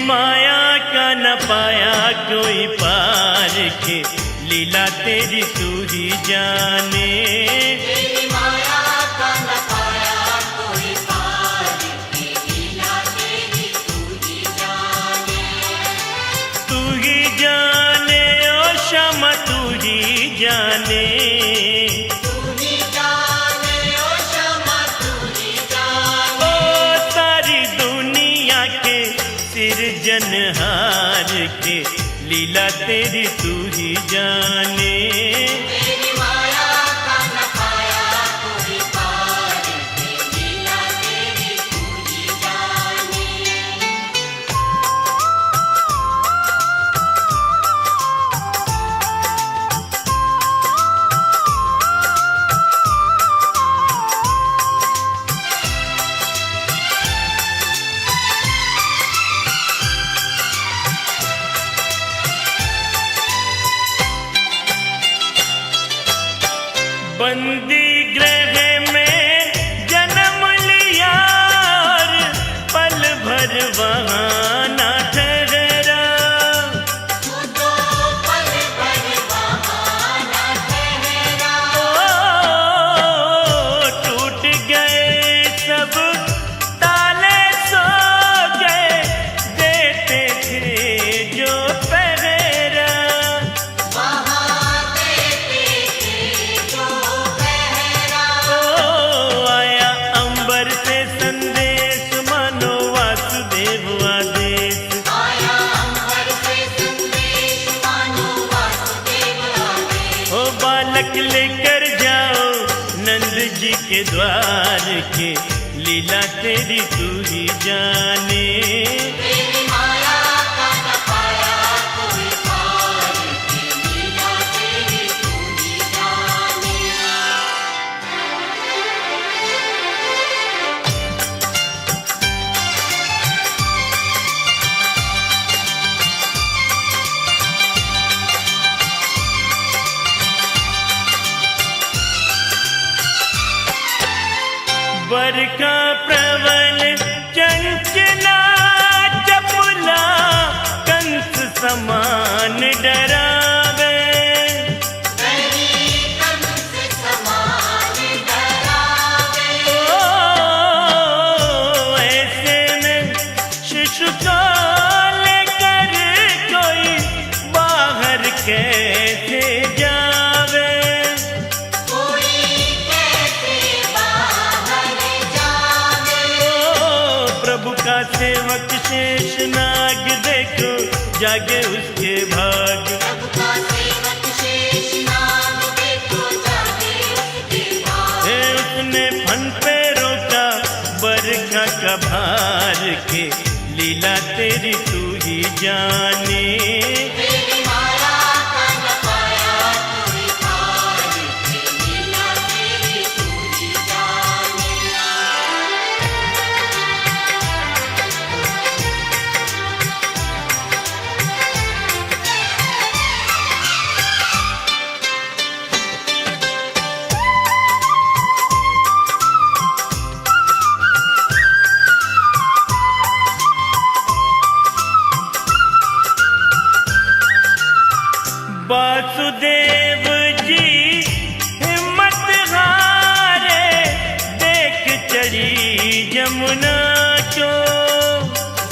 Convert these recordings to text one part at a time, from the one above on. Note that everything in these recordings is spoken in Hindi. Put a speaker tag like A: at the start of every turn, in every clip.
A: माया का न पाया कोई पार के, लीला तेरी तू ही जाने।
B: तेरी माया का न पाया कोई पार के, लीला तेरी तू ही जाने।
A: तू ही जाने ओ श्यामा तू ही जाने।
B: तू ही जाने ओ श्यामा तू ही जाने।
A: ओ सारी दुनिया के सिरजनहार के, लीला तेरी तू ही जाने।
B: तेरी माया का न पाया कोई पार के, लीला तेरी तू ही जाने।
A: बंदी गृह में जन्म लिया और पल भर वहाँ न ठहरा।
B: तू तो पल भर वहाँ न ठहरा।
A: ओ टूट गए सब ताले सो गए, देते थे जो पहरा।
B: वहाँ देते थे जो पहरा।
A: ओ आया अंबर से संदेश मानो वासुदेव आदेश।
B: आया अंबर से संदेश मानो वासुदेव आदेश।
A: ओ बालक लेकर जाओ नंद जी के द्वार के, लीला तेरी तू ही जाने।
B: तेरी माया का न पाया कोई पार के, लीला तेरी तू ही जाने।
A: बरखा प्रबल चंचला चपला, कंस समान डरावे।
B: तेरी कंस समान डरावे।
A: ओ ऐसे में शिशु को लेकर कोई बाहर कैसे जावे।
B: कोई कैसे बाहर जावे।
A: ओ प्रभु का सेवक शेष नाग देखो जागे उसके भाग।
B: प्रभु का सेवक शेष नाग देखो जागे उसके भाग।
A: हे उसने फन पे रोका बरखा का भार के, लीला तेरी तू ही जाने।
B: तेरी माया का न पाया कोई पार के, लीला तेरी तू ही जाने।
A: वासुदेव जी हिम्मत हारे, देख चढ़ी जमुना को।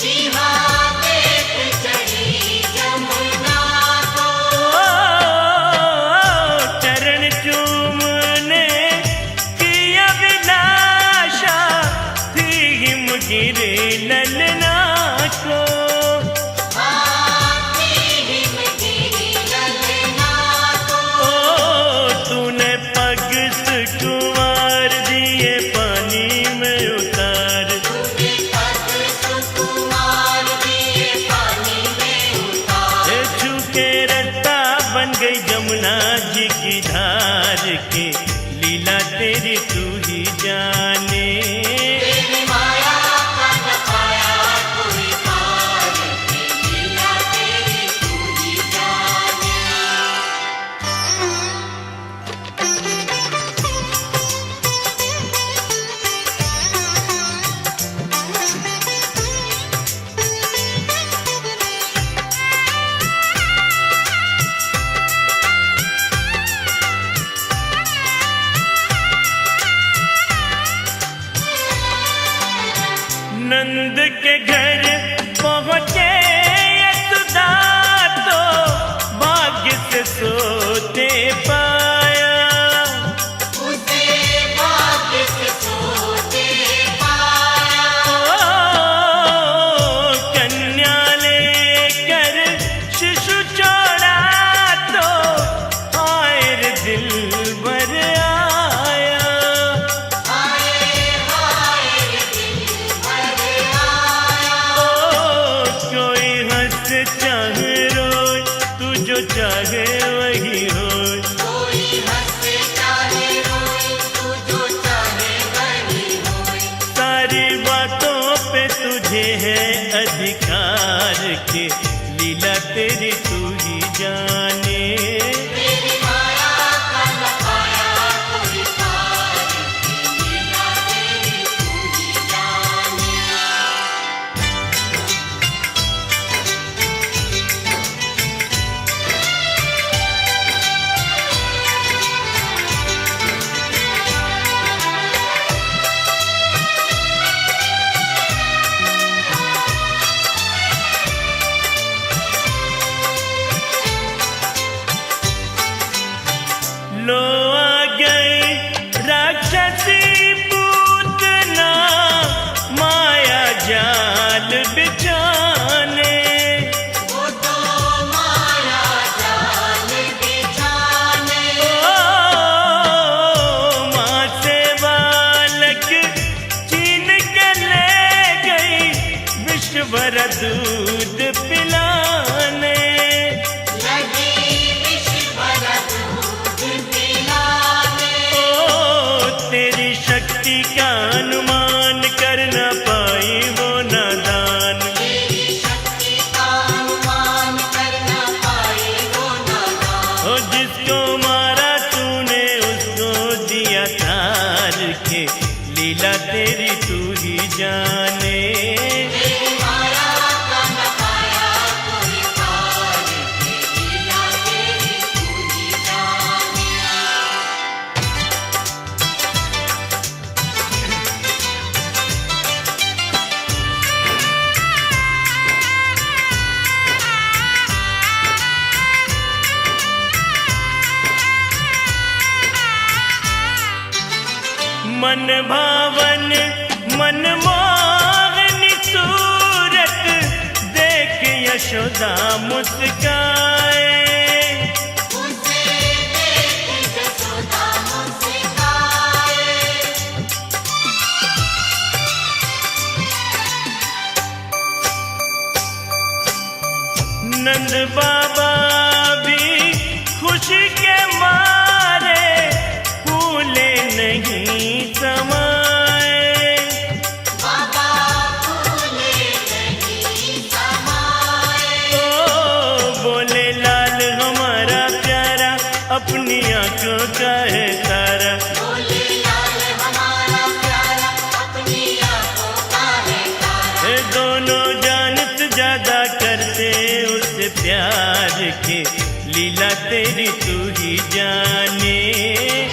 B: जी हाँ देख चढ़ी जमुना को।
A: ओ चरण चूमने किया विनाशा, थी हिमगिरी ललना को।
B: हाथी हिमगिरी ललना को।
A: ओ तूने पग सुकुमार दिए पानी में उतार।
B: तूने पग सुकुमार दिए पानी में उतार।
A: हे झुके रास्ता बन गई जमुना जी की धार के, लीला तेरी तू ही जाने।
B: तेरी माया का न पाया कोई पार के, लीला तेरी तू ही जाने।
A: के घर पहुँचे यशोदा तो भाग्य से सोते पाया।
B: उसे भाग्य से सोते पाया।
A: कन्या लेकर शिशु छोड़ा तो आए रे दिलबर आया। कोई हंस चाहे रोए तू जो चाहे वही होए।
B: कोई हंसे चाहे रोए तू जो चाहे वही होए।
A: सारी बातों पे तुझे है अधिकार के लीला तेरी तू ही जाने।
B: तेरी माया का न पाया कोई पार की लीला तेरी तू ही जाने।
A: लो आ गई राक्षसी पूतना माया जाल बिछाने।
B: वो तो माया जाल बिछाने।
A: माँ से बालक छीन के ले गई विश्व भर दूध पिलाने।
B: लगी विष भरा दूध पिलाने।
A: तेरी शक्ति का अनुमान कर न पाई वो नादान।
B: तेरी शक्ति का अनुमान कर न पाए वो नादान।
A: ओ जिसको मारा तूने उसको दिया तार के लीला तेरी तू ही जाने।
B: तेरी माया का न पाया कोई पार की लीला तेरी तू ही जाने।
A: मन भावन मन मोहनी सूरत देख यशोदा मुस्काए।
B: उसे देख यशोदा मुस्काए।
A: नंद बाबा भी खुशी के मारे फूले नहीं समाए।
B: बाबा फूले नहीं समाए।
A: ओ बोले लाल हमारा प्यारा अपनी आंखों का है तारा।
B: बोले लाल हमारा प्यारा अपनी आंखों का है तारा।
A: ये दोनों जानत ज्यादा करते उससे प्यार के लीला तेरी तू ही जाने।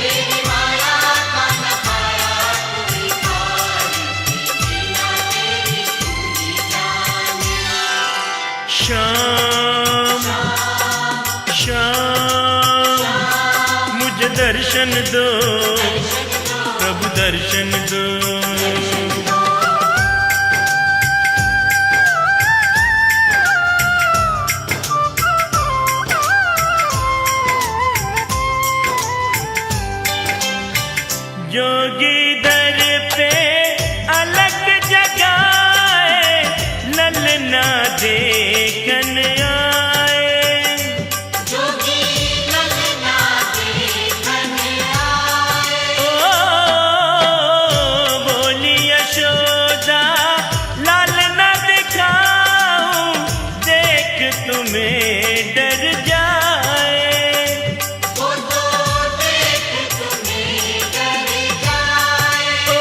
B: तेरी माया का न पाया कोई पार की लीला तेरी तू ही जाने।
A: शाम शाम मुझे दर्शन दो प्रभु दर्शन दो। जोगी दर पे अलग जगाए ललना देखन आए।
B: जोगी ललना देखन आए।
A: ओ बोली यशोदा लाल न दिखाऊं देख तुम्हें डर जाए।
B: वो तो देख तुम्हें डर जाए।
A: ओ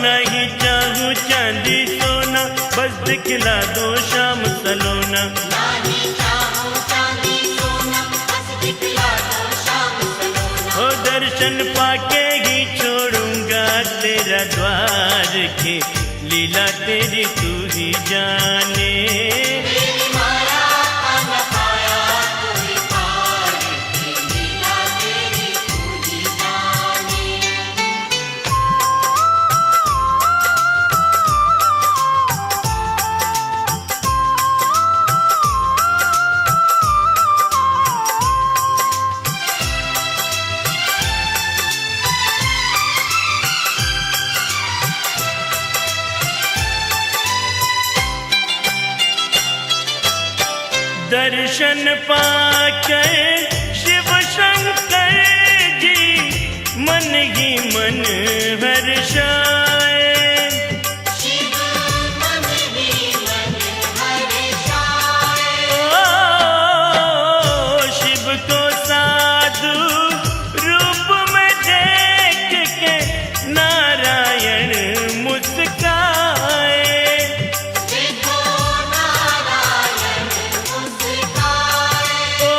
A: नहीं चाहूं चांदी सोना बस दिखला दो शाम सलोना।
B: नहीं चाहूं चांदी सोना बस दिखला दो शाम सलोना।
A: ओ दर्शन पाके ही छोड़ूंगा तेरा द्वार के लीला तेरी तू ही जाने।
B: तेरी माया का न पाया कोई पार की लीला तेरी तू ही जाने।
A: दर्शन पाकर शिव शंकर जी मन ही मन हर्षाए।
B: शिव मन ही मन हर्षाए।
A: ओ शिव को साधु रूप में देख के नारायण मुस्काए।
B: देखो नारायण मुस्काए।
A: ओ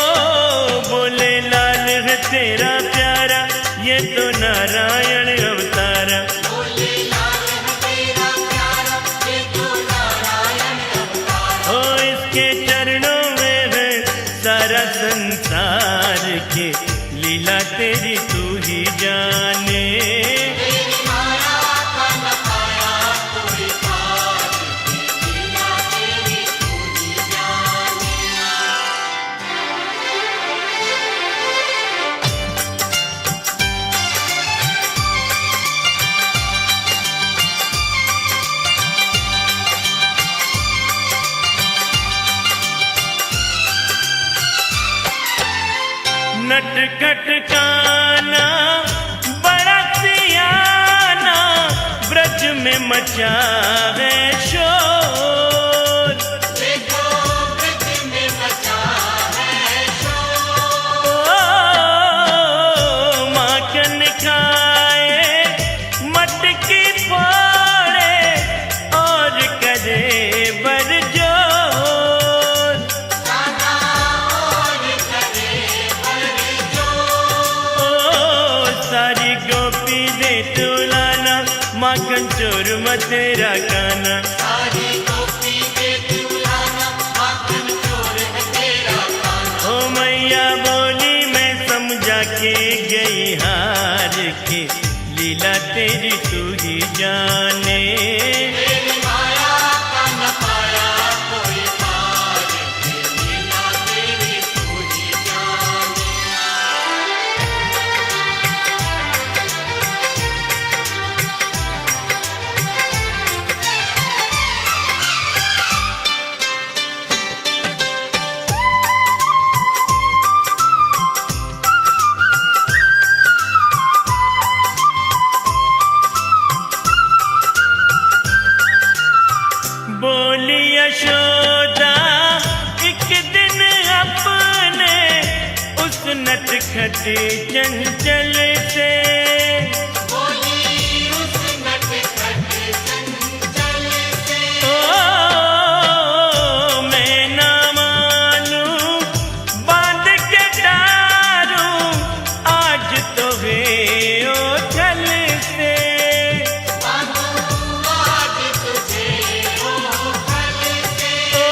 A: बोले लाल है तेरा प्यारा, ये तो नारायण अवतारा।
B: बोले लाल है तेरा प्यारा, ये तो नारायण अवतार।
A: ओ इसके चरणों में है सारा संसार के, लीला तेरी तू ही जाने।
B: तेरी माया का न पाया कोई पार की लीला तेरी तू ही जाने।
A: नटखट काना बड़ा सियाना, ब्रज में मचा है शोर।
B: देखो ब्रज में मचा है शोर।
A: ओ माखन खाए मटकी फोड़े और करे बरजोर।
B: गाना और करे बरजोर।
A: ओ सारी गोपी दे तुलाना, माखन चोर मथेरा गाना।
B: सारी गोपी दे तुलाना, माखन चोर है तेरा गाना।
A: ओ मैया बोली मैं समझा के गई हार के, लीला तेरी तू ही जाने।
B: तेरी माया का न पाया कोई पार की लीला तेरी तू ही जाने।
A: बोली यशोदा एक दिन अपने उस नटखट चंचल से।
B: बोली उस नटखट चंचल से।
A: ओ मैं ना मानूं बांध के डारूं आज तो है ओ छल से।
B: बांधूं आज तुझे ओ फल से।
A: ओ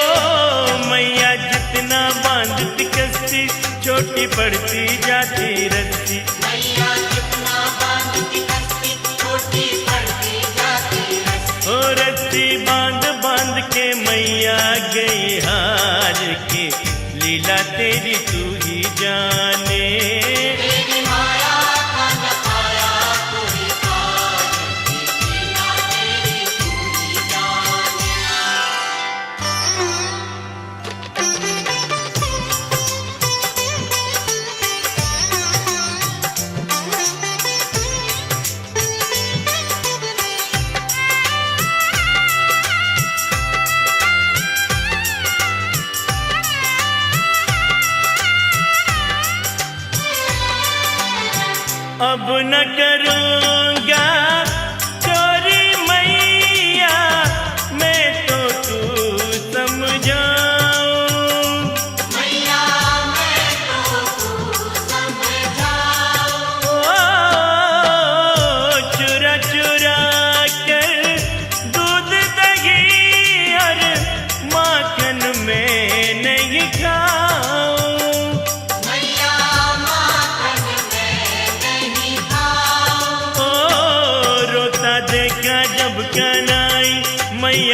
A: मैया जितना बांधती कस्ती, छोटी पड़ती जाती रस्सी।
B: मैया जितना बांधती कस्ती, छोटी पड़ती जाती रस्सी।
A: ओ रस्सी बांध बांध के मैया गई हार के, लीला तेरी तू ही जाने।
B: तेरी माया का न पाया कोई पार की लीला तेरी तू ही जाने।
A: अब न करूँगा चोरी मैया, मैं तो तू समझाऊं।
B: मैया मैं तो तू समझाऊं।
A: ओ चुरा चुरा कर दूध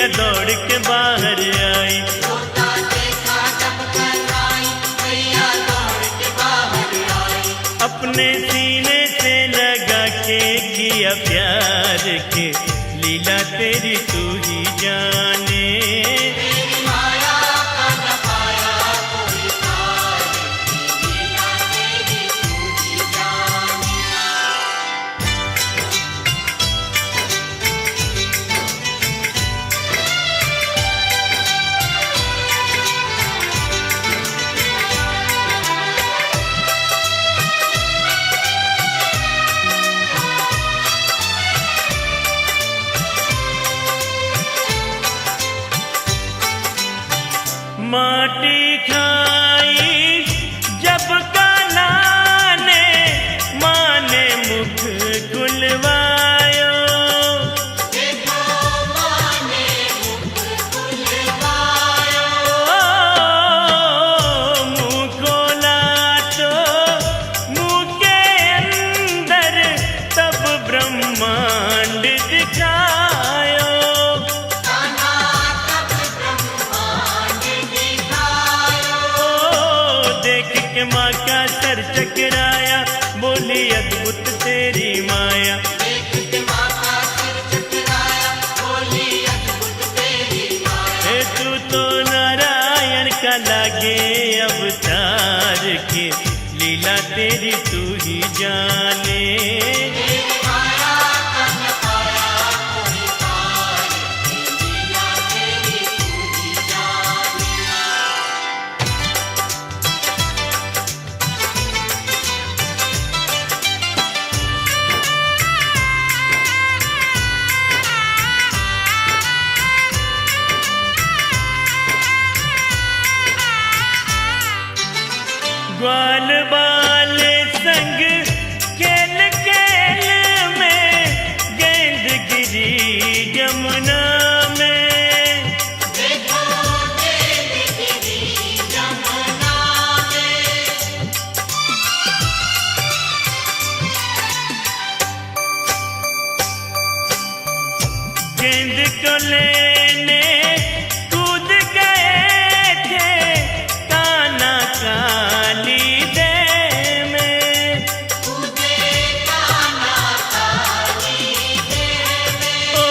A: मैया दौड़ के बाहर आई।
B: रोता देखा जब घर आई, मैया दौड़ के बाहर आई।
A: अपने सीने से लगा के किया प्यार के, लीला तेरी तू ही जाने।
B: तेरी माया का न पाया कोई पार, लीला तेरी तू ही जाने।
A: माटी खाई जब कान्हा ने, माँ ने मुख खुलवायो।
B: देखो माँ ने मुख खुलवायो,
A: मुँह खोला तो मुँह के अंदर तब ब्रह्मांड दिखायो।
B: कान्हा तब ब्रह्मांड दिखायो।
A: देख के माँ का सर चकराया, बोली अद्भुत तेरी माया।
B: देख के माँ का सिर चकराया, बोली अद्भुत तेरी माया।
A: हे तू तो नारायण का लागे अवतार के, लीला तेरी तू ही जाने।
B: तेरी माया का न पाया कोई पार, लीला तेरी तू ही जाने।
A: ग्वाल बाल संग खेल खेल में, गेंद गिरी जमुना में।
B: देखो तेरी गिरी जमुना में।
A: गेंद को लेने कूद गए थे, कान्हा काली दे में।
B: कूदे कान्हा काली देह में।
A: ओ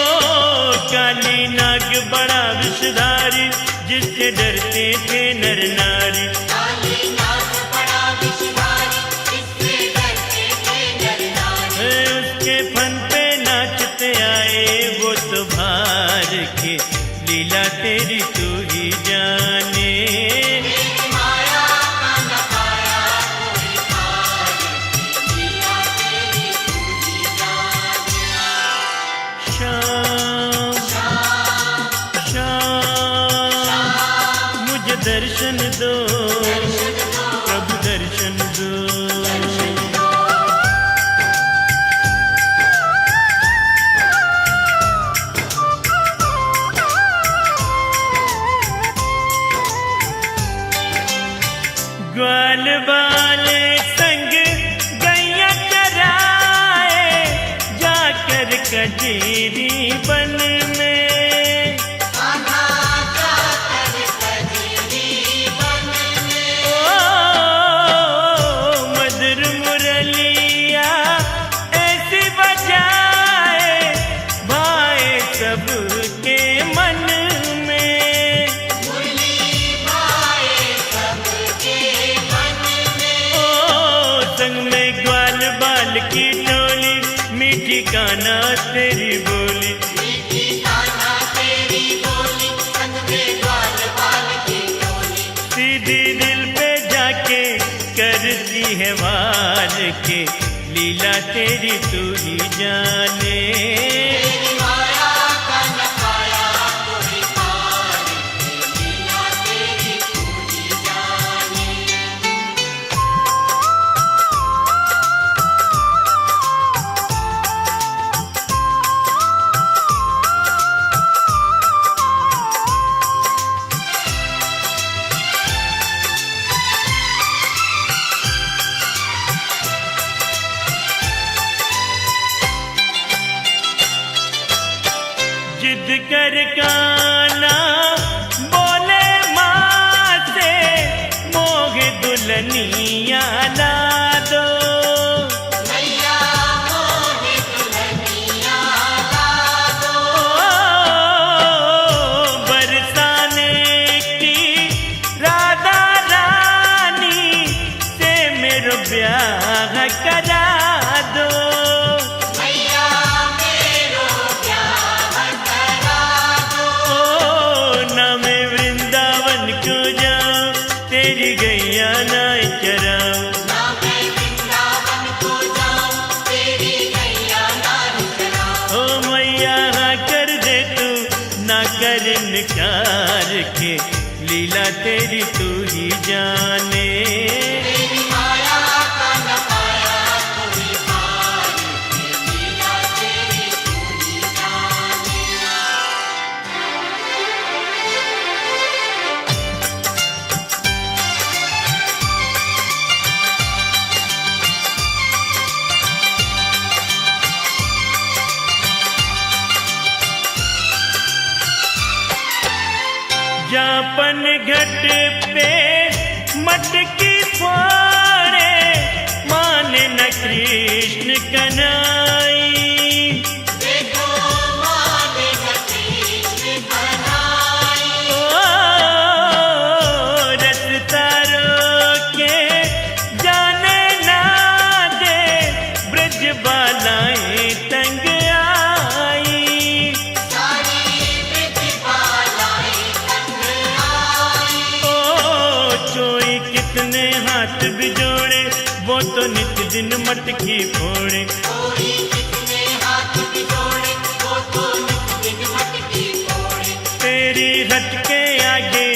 A: काली नाग बड़ा विषधारी, जिससे डरते थे नर नारी।
B: काली नाग बड़ा विषधारी, जिससे डरते थे नर नारी।
A: उसके फन पे नाचते आए वो तो भार के, लीला तेरी तू ही जाने।
B: तेरी माया का न पाया कोई पार, लीला तेरी तू ही जाने।
A: श्याम श्याम मुझे दर्शन दो, प्रभु दर्शन दो। ग्वाल बाल संग गैया चराए, जाकर कजरी बन में।
B: कान्हा जाकर कजरी बन में।
A: ओ मधुर मुरलिया ऐसी बजाए, भाए सबके मन में।
B: मुरली भाए सबके मन में।
A: ओ संग में ग्वाल बाल की टोली, मीठी कान्हा तेरी बोली।
B: मीठी कान्हा तेरी बोली, संग में ग्वाल बाल की टोली।
A: सीधी दिल पे जाके करती है वार के, लीला तेरी तू ही जाने।
B: तेरी माया का न पाया कोई पार, लीला तेरी तू ही जाने।
A: कर काना बोले माँ से मोह दुल्हनिया ला दो।
B: मैया मोहे दुल्हनिया ला दो।
A: बरसाने की राधा रानी से मेरो ब्याह करा दो।
B: मैया मेरो ब्याह करा दो।
A: ना मैं वृंदावन को जाऊं तेरी गैया ना चराऊं।
B: ना मैं वृंदावन को जाऊं तेरी गैया नार चराऊं।
A: ओ मैया हाँ कर दे तू ना कर इनकार के लीला तेरी तू ही जाने।
B: तेरी माया का न पाया कोई हार के लीला तेरी तू ही जाने।
A: जापन घट पे मटकी फोड़े माने न कृष्ण कन्हई।
B: देखो माने न कृष्ण कन्हई।
A: ओ रस तारो के जाने ना दे ब्रज बालाएं तंग आई।
B: सारी ब्रजबालाएं तंग आई।
A: ओ चोई कितने हाथ बिजोड़े वो तो नित दिन मटकी फोड़े।
B: कोई कितने हाथ बिजोड़े वो तो नित दिन मटकी फोड़े।
A: तेरी रट के आगे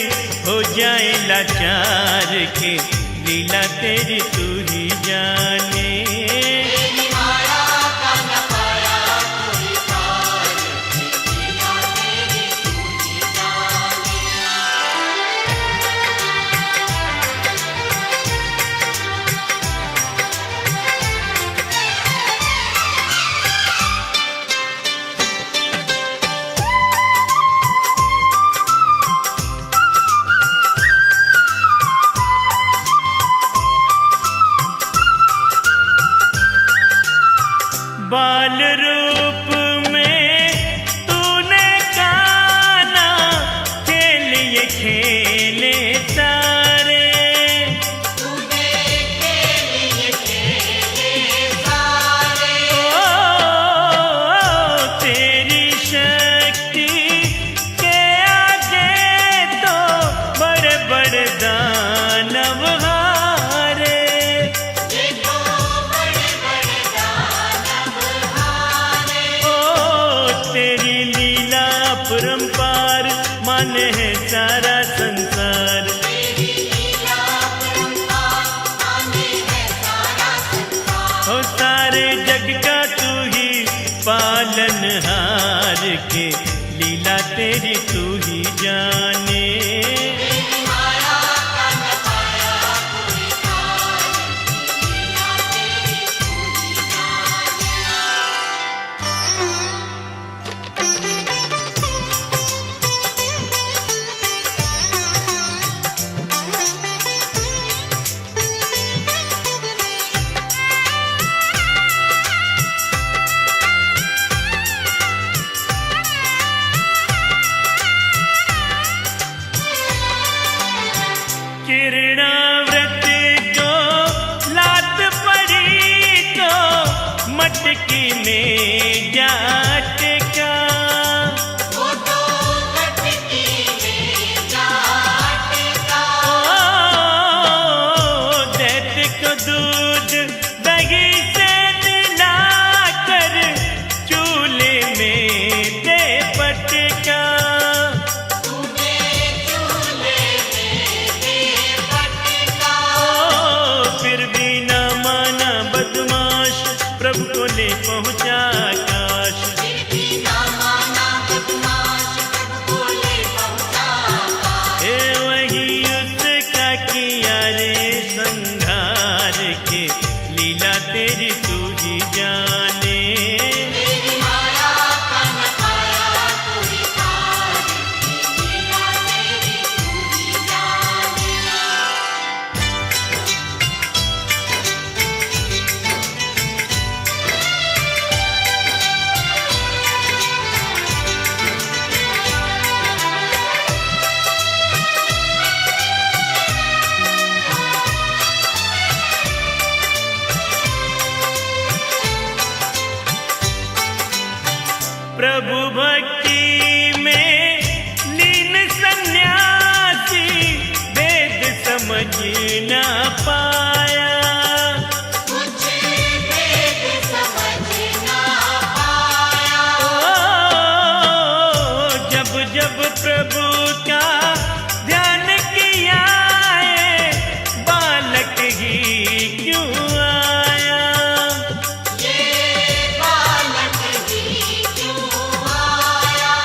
A: हो जाए लाचार के लीला तेरी तू ही जाने।
B: तेरी माया का न पाया कोई पार के लीला तेरी तू ही जाने।
A: बाल रूप में तूने काना खेलिए खेले सारे।
B: तूने खेले खेले सारे।
A: ओ तेरी शक्ति के आगे तो बड़े बड़े दानव हारे।
B: देखो बड़े बड़े दानव हारे।
A: ओ तेरी लीला परंपार माने है सारा संसार।
B: तेरी लीला परंपार माने है सारा संसार।
A: ओ सारे जग का तू ही पालनहार के लीला तेरी तू ही जाने।
B: तेरी माया का न पाया कोई हार के लीला तेरी तू ही जाने।
A: किरणाव्रत को लात पड़ी तो मटकी में जाट का।
B: वो तो मटकी में जाट का।
A: ओ दैत्य को दूध दही से मिलाकर चूल्हे में दे पटका।
B: तूने चूल्हे में दे पटका।
A: ओ फिर भी न माना बदमाश प्रभु को ले पहुंचा काश।
B: फिर भी ना माना बदमाश प्रभु को ले पहुंचा काश।
A: हे वही उसका किया रे संघार के लीला तेरी तू ही जाने।
B: तेरी माया का न पाया कोई हार
A: प्रभु भक्ति में लीन सन्यासी वेद समझ न पाया।
B: मुझे वेद समझ ना पाया।
A: जब जब प्रभु का ध्यान किया है, बालक ही क्यों आया।
B: ये बालक ही क्यों आया।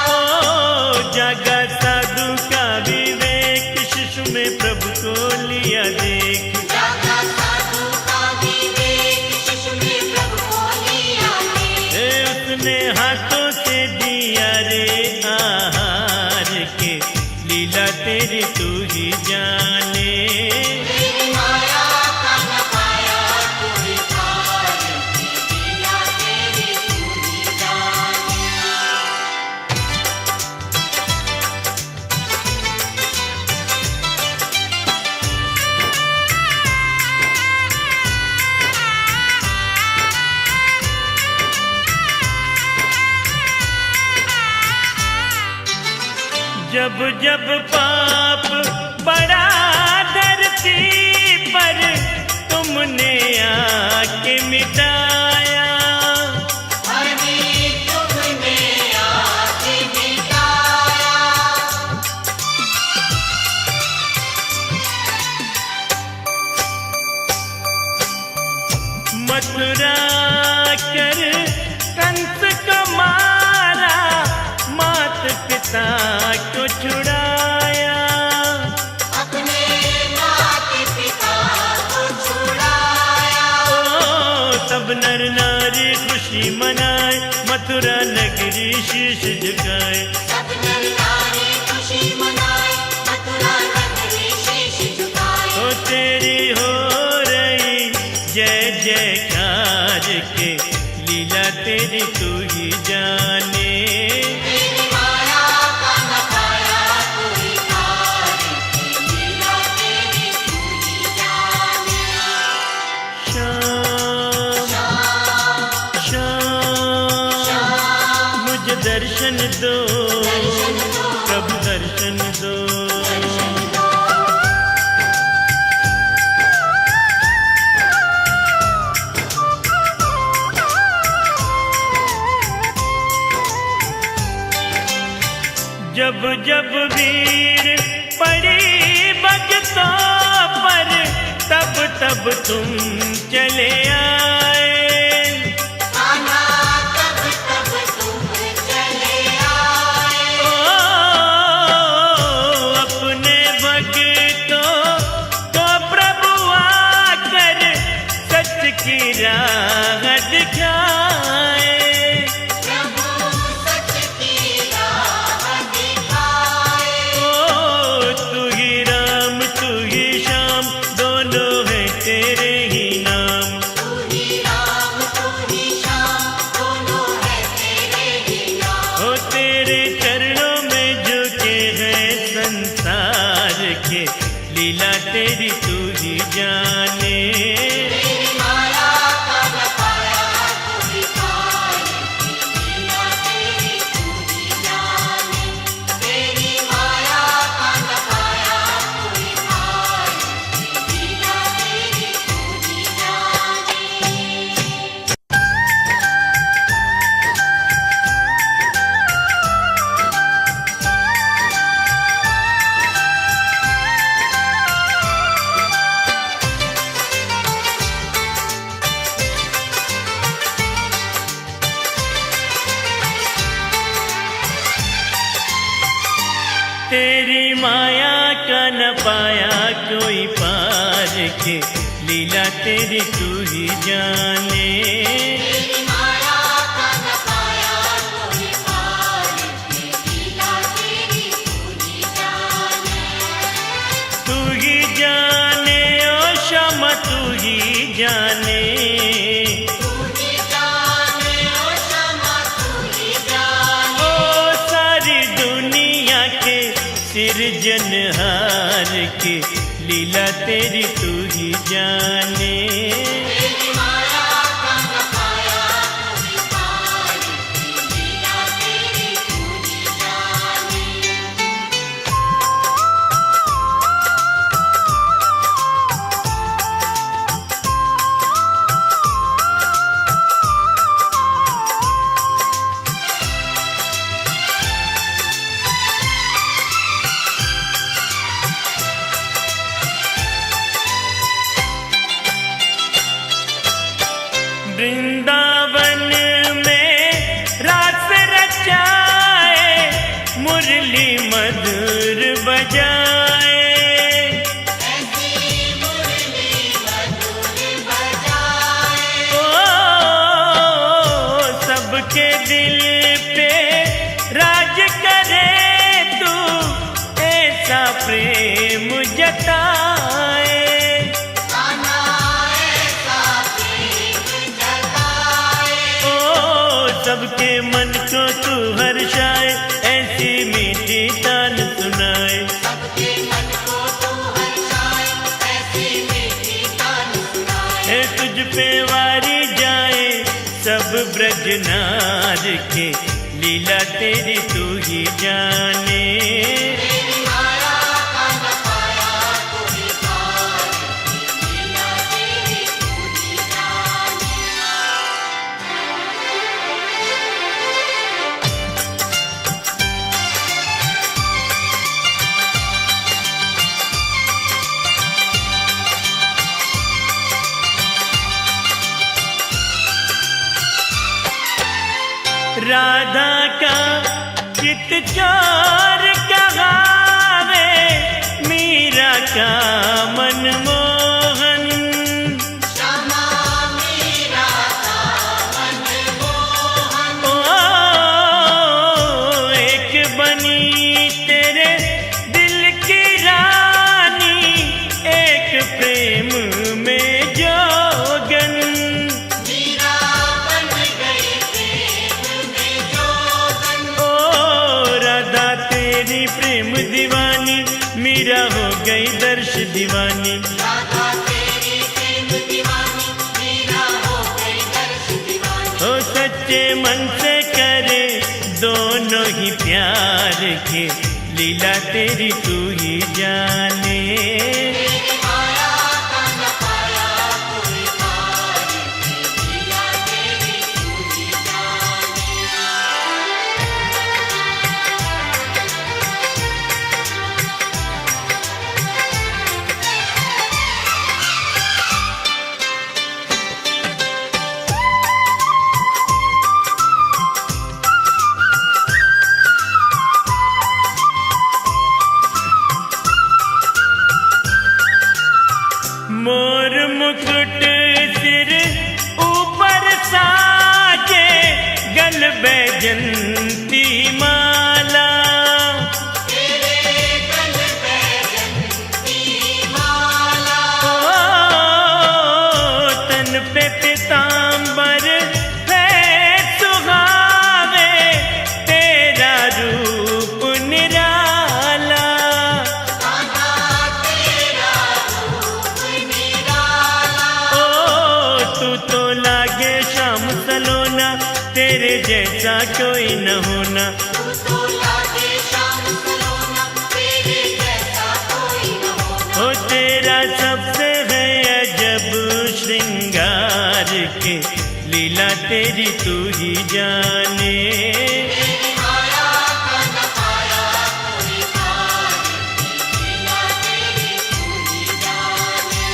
A: जागा साधु का विवेक, शिशु में प्रभु को लिया देख।
B: जागा साधु का विवेक, शिशु में प्रभु को लिया देख।
A: उसने हाथों से दिया रे आहार के, लीला तेरी तू ही जाने।
B: तेरी माया का न पाया कोई पार, लीला तेरी तू ही जाने।
A: जब जब पाप बड़ा धरती पर, तुमने आके मिटाया।
B: हरि तुमने आके मिटाया।
A: मथुरा कर कंस को मारा, मात पिता को छुड़ाया।
B: अपने मात पिता को छुड़ाया।
A: तब नर नारी खुशी मनाए, मथुरा नगरी शीश झुकाए।
B: सब नर नारी खुशी मनाए, मथुरा नगरी शीश झुकाए।
A: तो तेरी हो रही जय जयकार के, लीला तेरी तू ही जाने।
B: तेरी माया का न पाया कोई पार, लीला तेरी तू ही जाने।
A: श्याम
B: श्याम
A: श्याम मुझे दर्शन दो,
B: दर्शन दो,
A: प्रभु दर्शन दो।
B: दर्शन दो।
A: जब जब वीर पड़ी भक्तों पर, तब तब तुम चले आए।
B: आना तब तब तुम चले आए।
A: अपने भक्तों को प्रभु आकर सच की राह दिखाए।
B: प्रभु सच की राह दिखाए।
A: तू ही राम तू ही श्याम, दोनों है तेरे ही नाम।
B: तू ही राम तू ही श्याम, दोनों है तेरे ही नाम।
A: तेरे चरणों में झुके हैं संसार के, लीला तेरी तू ही जाने।
B: तेरी माया का न पाया कोई पार, लीला तेरी तू ही जाने। तेरी माया का न पाया कोई पार, लीला तेरी तू ही जाने।
A: तेरी माया का न पाया कोई पार के, लीला तेरी तू ही जाने।
B: तेरी माया का न पाया कोई पार, लीला तेरी तू ही जाने।
A: तू ही जाने ओ श्यामा तू ही जाने।
B: तू ही जाने ओ श्यामा तू ही जाने।
A: ओ सारी दुनिया के सिरजनहार के, लीला तेरी तू ही जाने।
B: तेरी माया का न पाया कोई पार, लीला तेरी
A: वृंदावन में रास रचाए, मुरली मधुर बजाए।
B: ऐसी मुरली मधुर बजाए।
A: ओ सबके दिल पे राज करे तू, ऐसा प्रेम जताए। सबके मन को तू हर्षाए, ऐसी मीठी तान सुनाए।
B: सबके मन को तू हर्षाए, ऐसी मीठी तान सुनाए।
A: है तुझ पे वारी जाए सब ब्रज नार के, लीला तेरी तू ही जाने।
B: तेरी माया का न पाया कोई पार, लीला तेरी तू ही जाने।
A: राधा का चित चोर कहावे, मीरा का मनमोहन।
B: श्यामा मीरा का मनमोहन।
A: ओ एक बनी तेरे दिल की रानी, एक प्रेम में जोगन।
B: मीरा बन गई प्रेम में जोगन।
A: ओ राधा तेरी प्रेम दीवानी, मीरा हो गई दर्श दीवानी।
B: राधा तेरी प्रेम दीवानी, मीरा हो गई दर्श दीवानी।
A: ओ सच्चे मन से करे दोनों ही प्यार के, लीला तेरी तू ही जाने।
B: तेरी माया का न पाया कोई पार, लीला तेरी तू ही जाने।
A: मोर मुकुट सिर ऊपर साजे, गल बैजंती माला।
B: तेरे गल बैजंती माला।
A: ओ तन पे पीतांबर है सुहावे, तेरा रूप निराला।
B: कान्हा तेरा रूप निराला।
A: ओ तू तो लागे शाम सलोना, तेरे जैसा कोई न होना।
B: तू तो लागे शाम सलोना, तेरे जैसा कोई न होना।
A: ओ तेरा सबसे है अजब श्रृंगार के, लीला तेरी तू ही जाने।
B: तेरी माया का न पाया कोई पार, लीला तेरी तू ही जाने।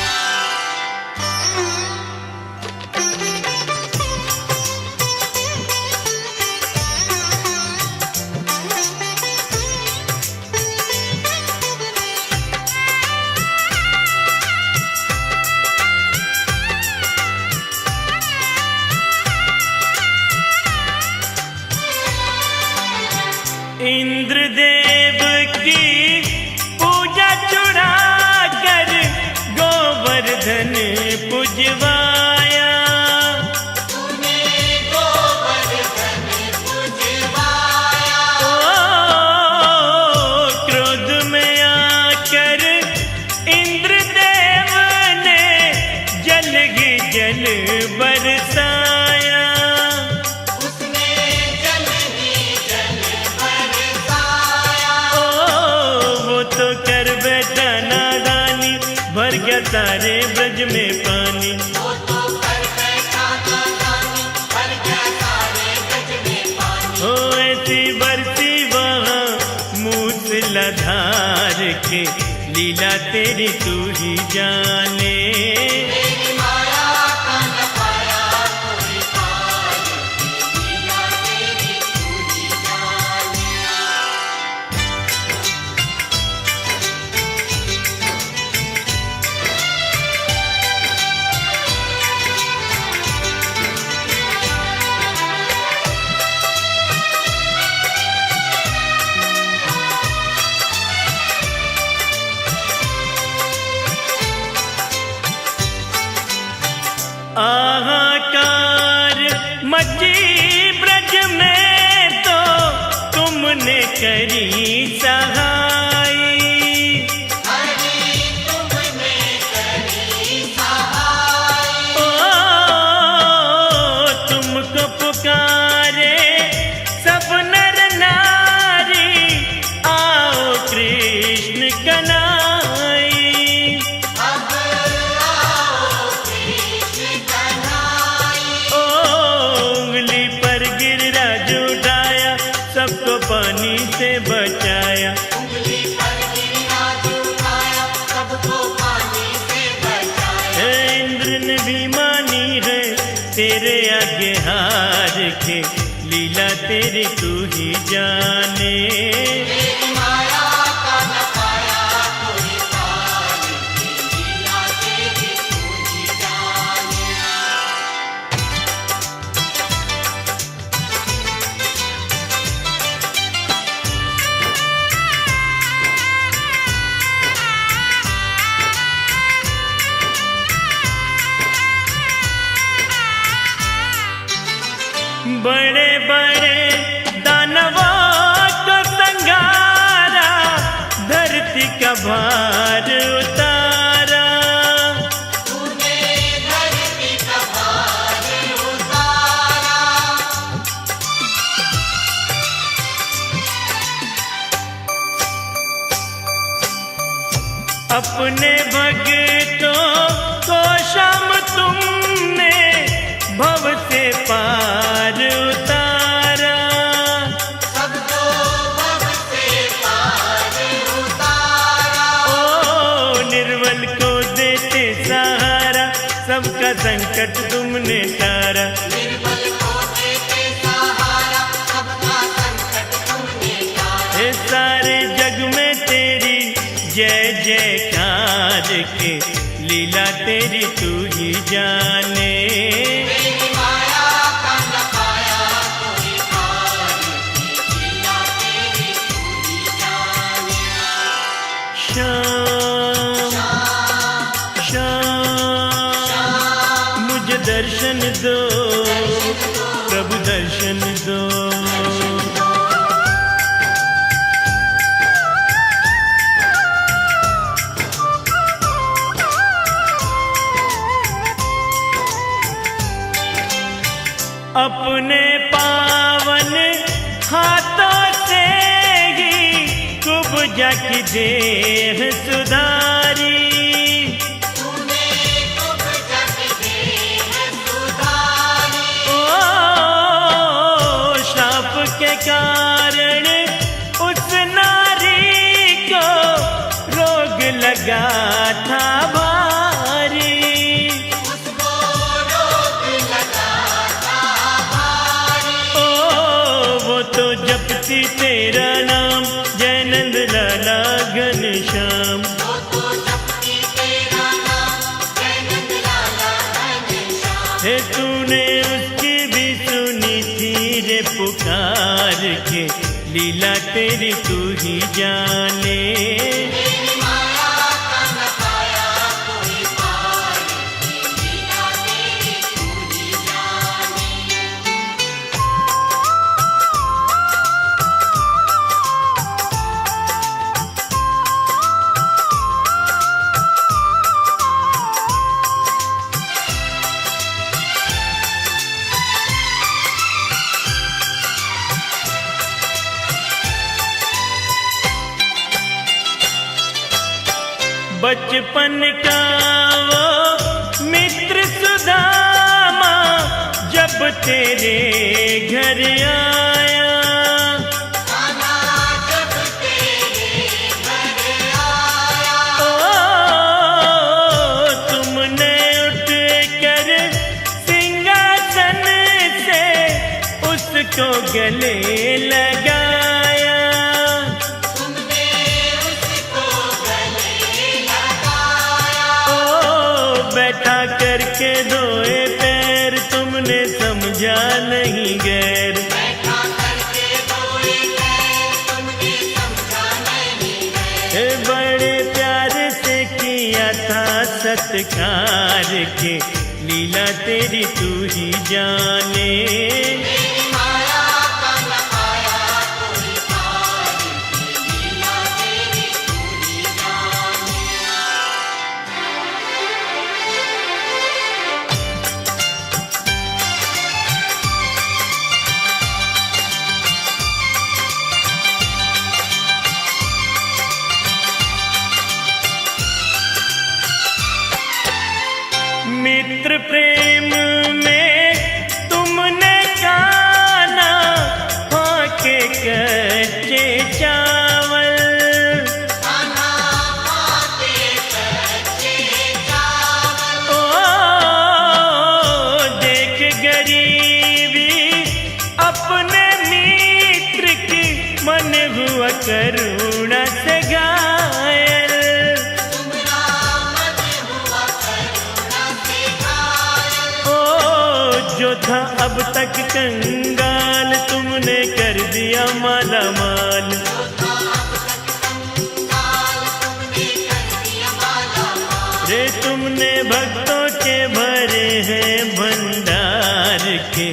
A: इंद्रदेव की पूजा चढ़ा कर, गोवर्धन पुजवाया।
B: तूने गोवर्धन पुजवाया।
A: ओ क्रोध में आकर इंद्रदेव ने जल ही जल बरसाया।
B: उसने जल ही जल बरसाया।
A: ओ वो तो कर बैठा नादानी, भर गया सारे ब्रज में पानी।
B: वो तो कर बैठा नादानी, भर गया सारे ब्रज में पानी।
A: हो ऐसी बरसी वहाँ मूसलाधार के, लीला तेरी तू ही जाने।
B: तेरी माया का न पाया कोई
A: आहाकार मची ब्रज में तो तुमने करी सहाय।
B: हरि तुमने करी सहाय।
A: ओ तुमको पुकारे सब नर नारी, आओ कृष्ण कन्हैया।
B: अब आओ कृष्ण कन्हैया।
A: उंगली पर गिरिराज उठाया, सबको पानी से बचाया।
B: उंगली पर गिरिराज उठाया, सबको पानी से बचाया।
A: हे इंद्र ने भी मानी है तेरे आगे हार के, लीला तेरी तू ही जाने।
B: तेरी माया का न पाया कोई पार, लीला तेरी तू ही जाने।
A: बड़े बड़े दानवों को संगारा, धरती का भार उतारा।
B: तूने धरती का भार उतारा।
A: अपने भक्तों को शाम तुमने भव से पार उतारा।
B: सबको भव से पार उतारा।
A: ओ निर्बल को देते सहारा, सबका संकट तुमने टारा।
B: निर्बल को देते सहारा, सबका संकट तुमने टारा।
A: हे सारे जग में तेरी जय जयकार के, लीला तेरी तू ही जाने।
B: तेरी माया का न पाया कोई पार, लीला तेरी तू ही जाने।
A: श्याम श्याम मुझे दर्शन दो, प्रभु दर्शन दो। अपने पावन हाथों से ही कुब्जा की देह सुधारी।
B: तूने कुब्जा की देह सुधारी।
A: ओ श्राप के कारण उस नारी को रोग लगा था भारी।
B: उसको रोग लगा था भारी।
A: ओ वो तो जपती तेरा नाम, जयनंद लाला घनश्याम।
B: वो तो जपती तेरा नाम, जयनंद लाला घनश्याम।
A: हे तूने उसकी भी सुनी थी रे पुकार के, लीला तेरी तू ही जाने।
B: तेरी माया का न पाया कोई पार, लीला तेरी तू ही जाने।
A: बचपन का वो मित्र सुदामा जब तेरे घर आया।
B: कान्हा जब तेरे घर आया।
A: ओ तुमने उठ कर सिंहासन से उसको गले लगाया।
B: तुमने उसको गले लगाया।
A: ओ बैठा करके धोए पैर, तुमने समझा नहीं गैर।
B: बैठा करके धोए पैर, तुमने समझा नहीं गैर।
A: हे बड़े प्यार से किया था सत्कार के, लीला लीला तेरी तू ही जाने।
B: तेरी माया का न पाया कोई पार की लीला तेरी तू ही जाने।
A: मित्र प्रेम में तुमने जाना फाके कच्चे चावल।
B: खाना खाते कच्चे चावल।
A: ओ देख गरीबी अपने मित्र की मन हुआ करुणा से घायल।
B: तुमरा मन हुआ करुणा से घायल।
A: ओ जो था अब तक कंगाल तुमने कर दिया माला माल।
B: जो था अब तक कंगाल तुमने कर दिया माला माल।
A: रे तुमने भक्तों के भरे हैं भंडार के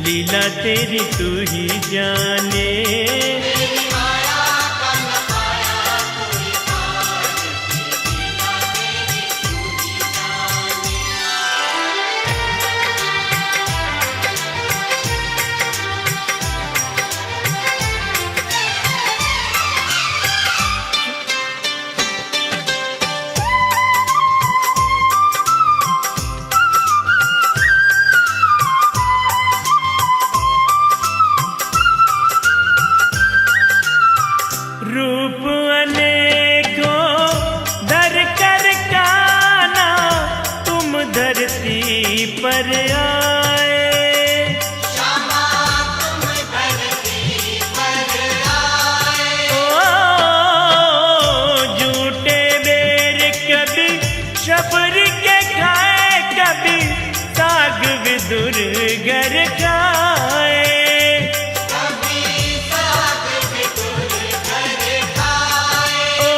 A: लीला तेरी तू ही जाने।
B: तेरी माया का न पाया कोई पार की लीला तेरी तू ही जाने।
A: रूप अनेकों धर कर काना तुम धरती पर आए।
B: श्यामा तुम धरती पर आए।
A: ओ झूठे बेर कभी शबर के खाए कभी साग विदुर घर खाए।
B: कभी साग विदुर घर खाए।
A: ओ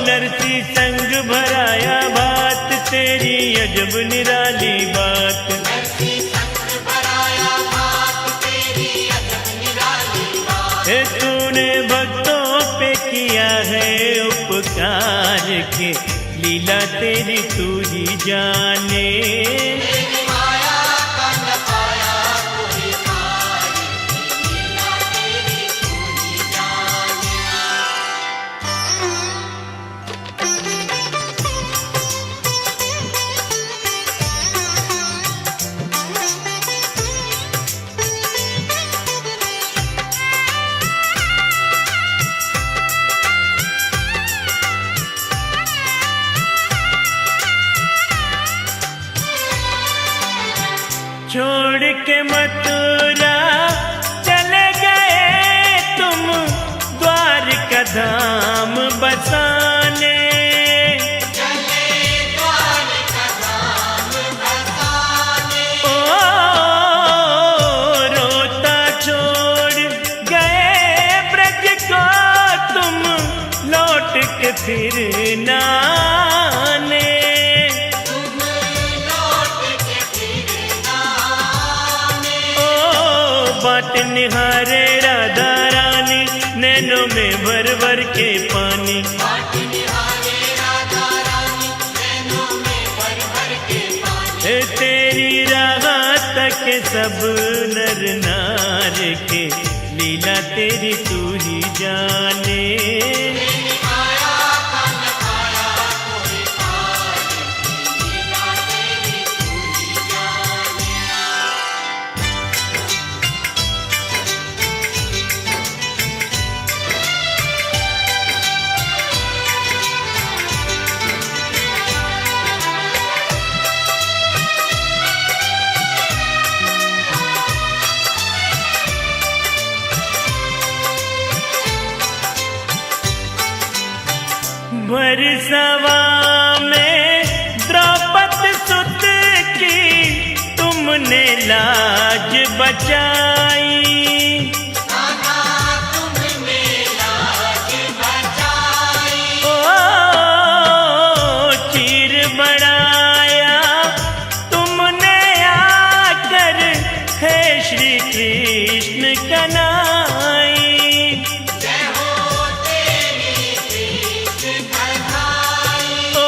A: नरसी संग भराया बात तेरी अजब निराली बात।
B: नरसी संग भराया बात तेरी अजब निराली बात।
A: हे तूने भक्तों पे किया है उपकार के लीला तेरी तू ही जाने।
B: तेरी माया का न पाया कोई पार की लीला तेरी तू ही जाने।
A: छोड़ के मथुरा चले गए तुम द्वारका धाम बसाने।
B: चले द्वारका धाम बसाने।
A: ओ रोता छोड़ गए ब्रज को तुम लौट के फिर ना आने।
B: तुम लौट के फिर ना आने।
A: ओ बाट निहारे राधा रानी नैनों में भर भर के पानी।
B: बाट निहारे राधा रानी नैनों में भर भर के पानी।
A: हे तेरी राह तक सब नर नार के लीला तेरी तू ही जाने।
B: तेरी माया का न पाया कोई पार की लीला तेरी तू ही जाने।
A: भरसवा में द्रौपदी सुत की तुमने लाज बचाई।
B: कान्हा तुमने लाज बचाई।
A: ओ चीर बढ़ाया तुमने कनाई।
B: जय हो तेरी कृष्ण कन्हाई।
A: ओ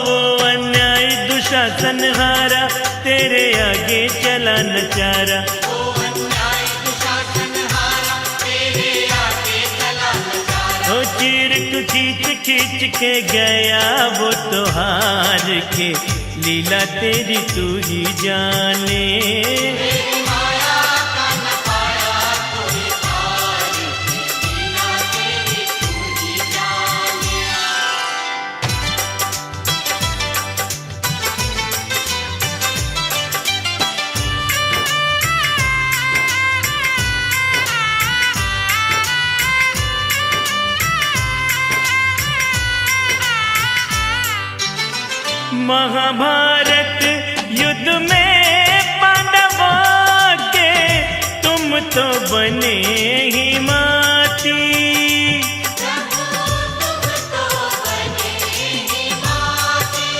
A: वो अन्याय दुशासन हारा, तेरे आगे चला न चारा।
B: ओ अन्याय दुशासन हारा, तेरे आगे चला न चारा।
A: ओ चीर तू खींच खींच के गया वो तो हार के, लीला तेरी तू ही जाने।
B: तेरी माया का न पाया कोई पार, लीला तेरी तू ही जाने।
A: महाभारत युद्ध में पांडवों के तुम तो बने ही माती।
B: प्रभु तुम तो बने ही माती।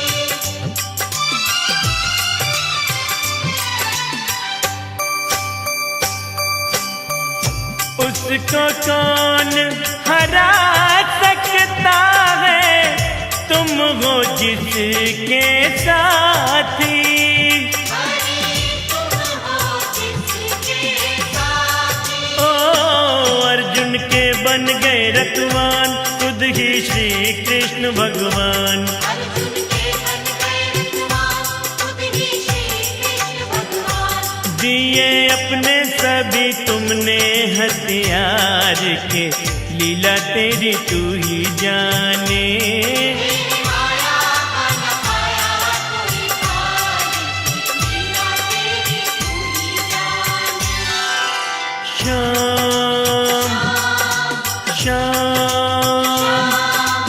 A: उसको कौन हरा सकता है, तुम हो जिसके साथी।
B: हरि तुम हो जिसके साथी।
A: ओ अर्जुन के बन गए रतवान, खुद ही श्री कृष्ण भगवान।
B: अर्जुन के बन गए रतवान, खुद ही श्री कृष्ण भगवान।
A: दिए अपने सभी तुमने हथियार के, लीला तेरी तू ही जाने।
B: तेरी माया का न पाया कोई पार, लीला तेरी तू ही जाने।
A: श्याम श्याम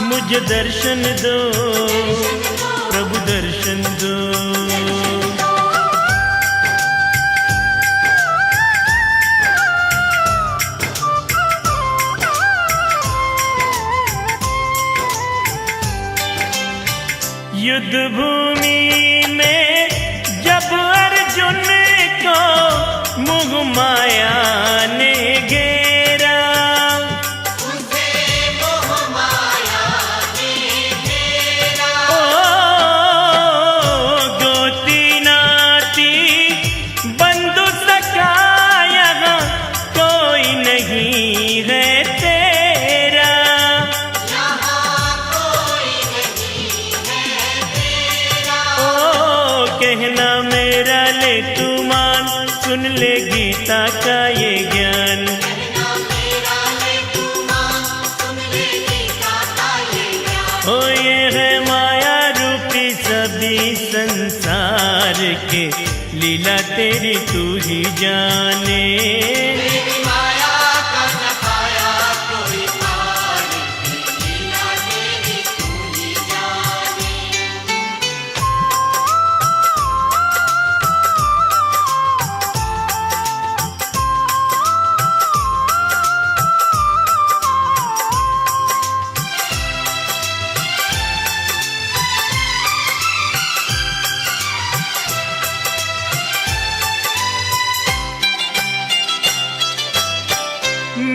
A: मुझे दर्शन दो, प्रभु दर्शन दो। युद्ध भूमि में जब अर्जुन को मोह माया ने घेरा,
B: उसे मोह माया ने घेरा।
A: ओ गोती नाती बंधु सखा यहाँ कोई नहीं है तेरा।
B: यहाँ कोई नहीं है तेरा।
A: ओ कहना मेरा ले तू मान, सुन ले गीता का ये ज्ञान।
B: कहना मेरा ले तू मान, सुन ले गीता का ये ज्ञान।
A: ओ ये है माया रूपी सभी संसार के, लीला तेरी तू ही जाने।
B: तेरी माया का न पाया कोई पार, लीला तेरी तू ही जाने।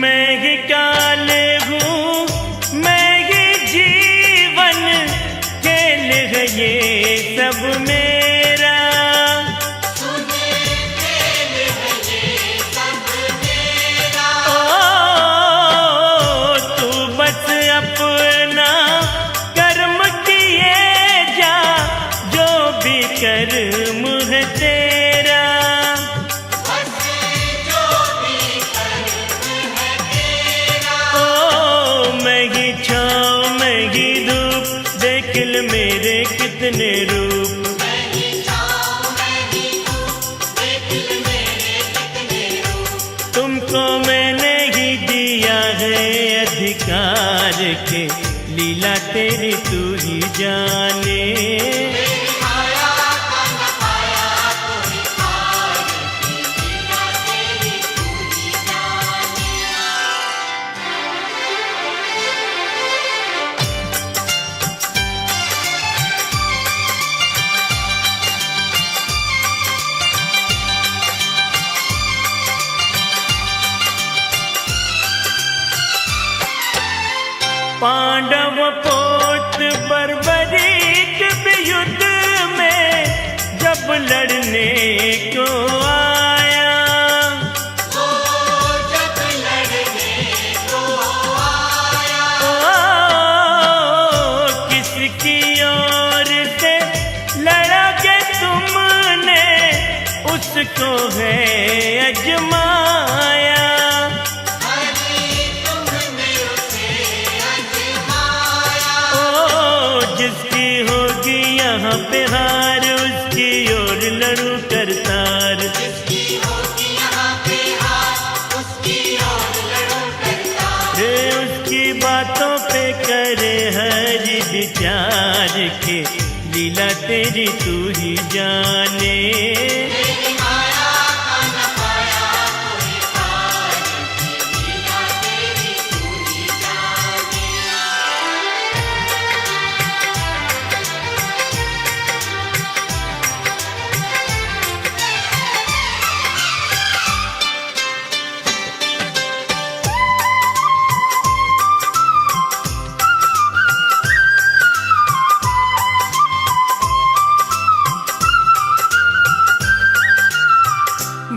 A: मैं ही काल हूँ, मैं ही जीवन, खेल है ये सब मेरा।
B: सुने खेल है ये सब मेरा।
A: ओ तू बस अपना कर्म किए जा, जो भी कर्म है तेरा।
B: बस जो भी कर्म है तेरा।
A: ओ मैं ही छाँव मैं ही धूप, देख ल मेरे कितने रूप।
B: मैं ही छाँव मैं ही धूप, देख ले मेरे कितने रूप।
A: तुमको मैंने ही दिया है अधिकार के, लीला तेरी तू ही जाने।
B: तेरी माया का न पाया कोई पार, लीला तेरी तू ही जाने।
A: पांडव पोत बर्बरीक भी युद्ध में जब लड़ने को आया,
B: ओ जब लड़ने को आया,
A: ओ किसकी ओर से लड़ोगे तुमने उसको है अजमाया।
B: हरि तुमने उसे अजमाया,
A: ओ जिसकी होगी यहाँ पे हार उसकी ओर लड़ू करतार।
B: जिसकी होगी यहाँ पे हार उसकी ओर लड़ो करतार।
A: रे उसकी बातों पे करे हरि विचार के लीला तेरी तू ही जाने।
B: तेरी माया का न पाया कोई पार, लीला तेरी तू ही जाने।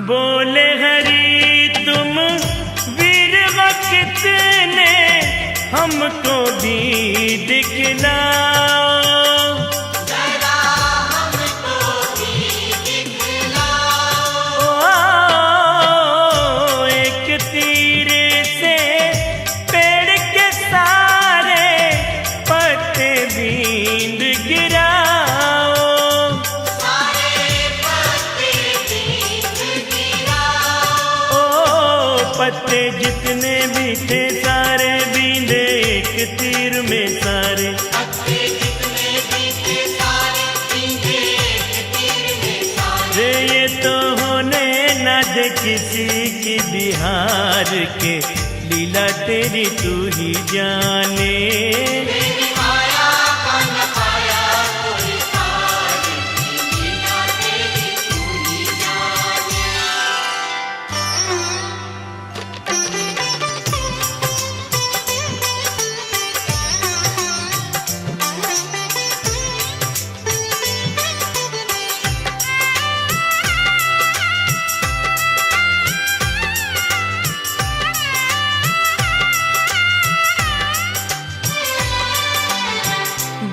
A: बोले हरि तुम वीर वक्त ने हमको भी दिखलाओ।
B: जरा हमको भी दिखलाओ,
A: ओ एक तीर से पेड़ के सारे पत्ते बींद गिराओ।
B: सारे पत्ते बीच गिराओ,
A: ओ पत्ते जितने भी थे सारे बींदे एक तीर में सारे।
B: पत्ते जितने भी थे सारे बींधे एक तीर में सारे।
A: रे ये तो होने न दे किसी की बिहार के लीला तेरी तू ही जाने।
B: तेरी माया का न पाया कोई पार, लीला तेरी तू ही जाने।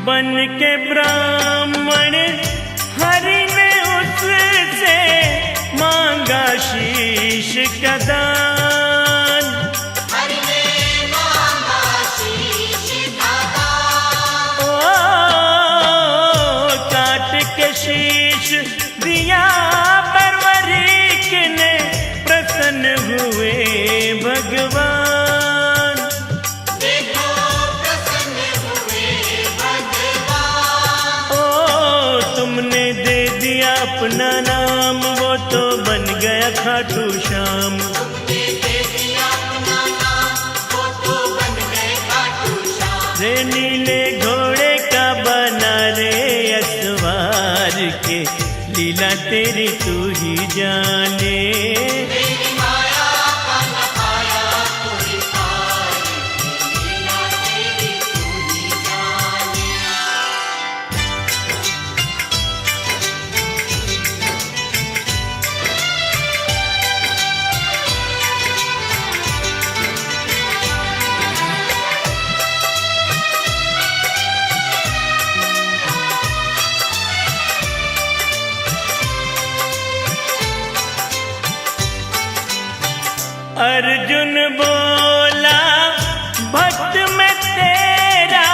A: बन के ब्राह्मण हरि ने उससे मांगा शीश का दान।
B: हरि ने मांगा शीश का दान,
A: ओ काट के शीश दिया परवरिक ने प्रसन्न हुए भगवान।
B: देखो प्रसन्न हुए भगवान।
A: ओ तुमने दे दिया अपना नाम वो तो बन गया खाटू श्याम।
B: तुमने दे दिया अपना नाम, वो तो बन गए खाटू श्याम।
A: रे नीले घोड़े का बना रे असवार के लीला तेरी तू ही जाने।
B: तेरी माया का न पाया कोई पार, लीला तेरी तू ही जाने।
A: अर्जुन बोला भक्त में तेरा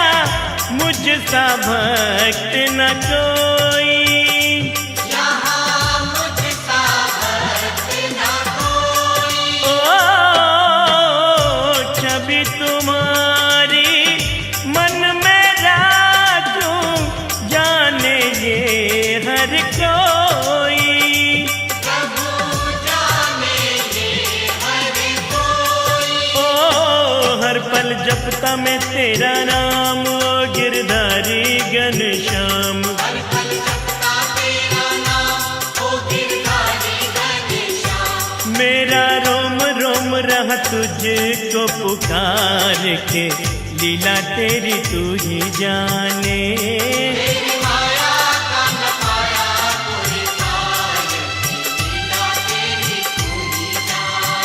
A: मुझसा भक्त न कोई।
B: यहाँ मुझसा भक्त न कोई।
A: ओ छवि तुम्हारी मन में राजू जाने ये हर कोई।
B: प्रभु जाने ये हर कोई।
A: ओ हर पल जपता मैं तेरा नाम ओ गिरधारी घनश्याम।
B: हर पल जपता तेरा नाम, ओ गिरधारी घनश्याम।
A: मेरा रोम रोम रहा तुझको पुकार के लीला तेरी तू ही जाने।
B: तेरी माया का न पाया कोई पार की लीला तेरी तू ही जाने।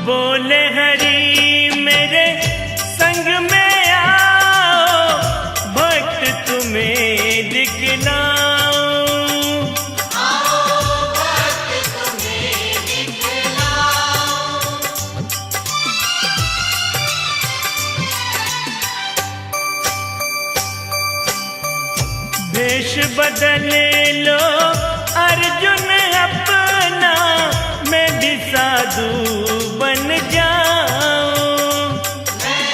A: बोले हरि मेरे संग में आओ, भक्त तुम्हें दिखलाऊं।
B: आओ भक्त तुम्हें दिखलाऊं।
A: भेष बदल लो अर्जुन अपना, मैं भी साधु बन जाऊं।
B: मैं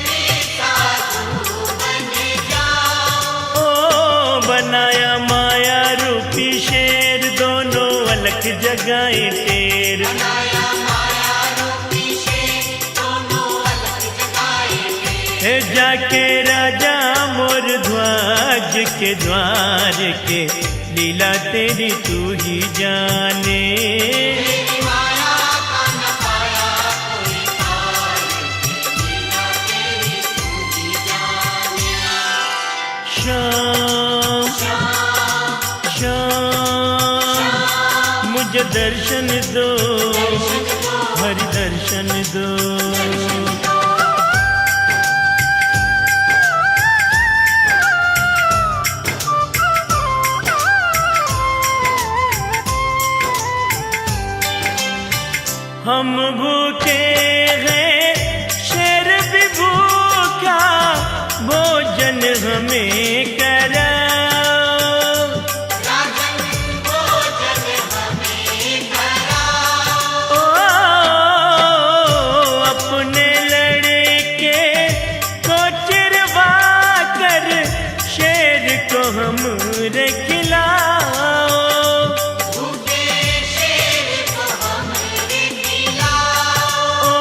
B: भी साधु बन जाऊं।
A: ओ बनाया माया रूपी शेर, दोनों अलख जगाए टेर।
B: बनाया माया रूपी शेर, दोनों अलग जगाए थे।
A: है जाके राजा मोर ध्वज के द्वार के, लीला तेरी तू ही जाने।
B: तेरी माया का न पाया कोई पार की लीला तेरी तू ही जाने।
A: श्याम
B: श्याम
A: श्याम मुझे दर्शन दो,
B: दर्शन दो,
A: हरि दर्शन दो।
B: दर्शन दो।
A: हम भूखे हैं शेर भी भूखा, भोजन हमें कराओ।
B: राजन भोजन हमें कराओ।
A: ओ अपने लड़के को चिरवा कर, शेर को हमरे खिलाओ।
B: भूखे शेर को हमरे खिलाओ।
A: ओ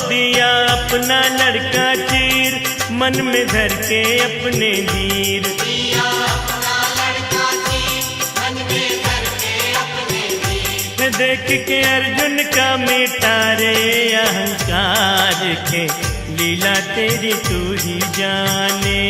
A: दिया अपना लड़का चीर, मन में धर के अपने वीर।
B: दिया अपना लड़का जी, मन में धर के अपने वीर।
A: देख के अर्जुन का मिटा रे अहंकार के, लीला तेरी तू ही जाने।